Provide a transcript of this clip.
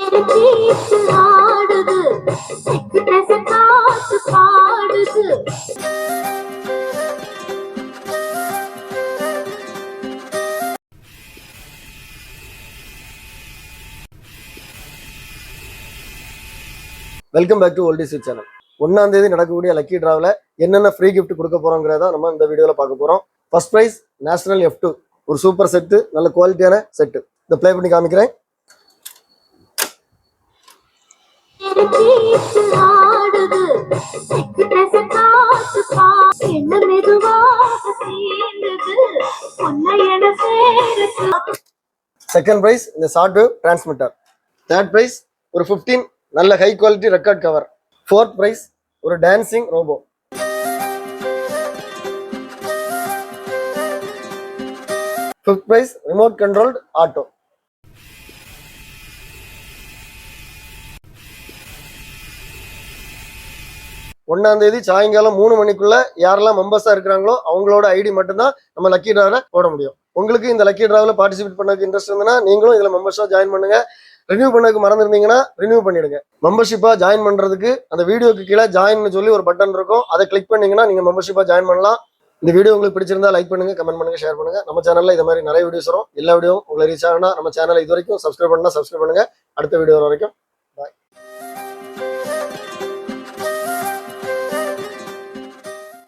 Welcome back to oldie sweet channel. 1ஆம் தேதி நடக்கக்கூடிய லக்கி டிராவில் என்னென்ன ஃப்ரீ கிஃப்ட் கொடுக்க போறோங்கிறத நம்ம இந்த வீடியோவில் பார்க்க போறோம். ஃபர்ஸ்ட் பிரைஸ் நேஷனல் F2 ஒரு சூப்பர் செட்டு, நல்ல குவாலிட்டியான செட்டு. இதை ப்ளே பண்ணி காமிக்கிறேன். செகண்ட் பிரைஸ் இந்த short wave transmitter. Third prize ஒரு 15 நல்ல high quality record cover. Fourth prize ஒரு dancing robot. Fifth prize remote controlled auto. ஒன்னாம் தேதி சாயங்காலம் 3 மணிக்குள்ள யாரெல்லாம் மெம்பர்ஸா இருக்கிறாங்களோ அவங்களோட ஐடி மட்டும்தான் நம்ம லக்கி டிராவில் போட முடியும். உங்களுக்கு இந்த லக்கி டிராவில் பார்ட்டிசிபேட் பண்ணதுக்கு இன்ட்ரெஸ்ட் இருந்ததுன்னா நீங்களும் இதுல மெம்பர்ஸா ஜாயின் பண்ணுங்க. ரினியூ பண்ணதுக்கு மறந்துருந்தீங்கன்னா ரினியூ பண்ணிடுங்க. மெம்பர்ஷிப்பா ஜாயின் பண்றதுக்கு அந்த வீடியோக்கு கீழே ஜாயின் சொல்லி ஒரு பட்டன் இருக்கும், அதை கிளிக் பண்ணீங்கன்னா நீங்க மெம்பர்ஷிப்பா ஜாயின் பண்ணலாம். இந்த வீடியோ உங்களுக்கு பிடிச்சிருந்தா லைக் பண்ணுங்க, கமெண்ட் பண்ணுங்க, ஷேர் பண்ணுங்க. நம்ம சேனல்ல இந்த மாதிரி நிறைய வீடியோஸ் வரும். எல்லா வீடியோவும் உங்களை ரீச் ஆகுனா நம்ம சேனலை இது வரைக்கும் சப்ஸ்கிரைப் பண்ணா சப்ஸ்கிரைப் பண்ணுங்க. அடுத்த வீடியோ வரைக்கும் பாய்.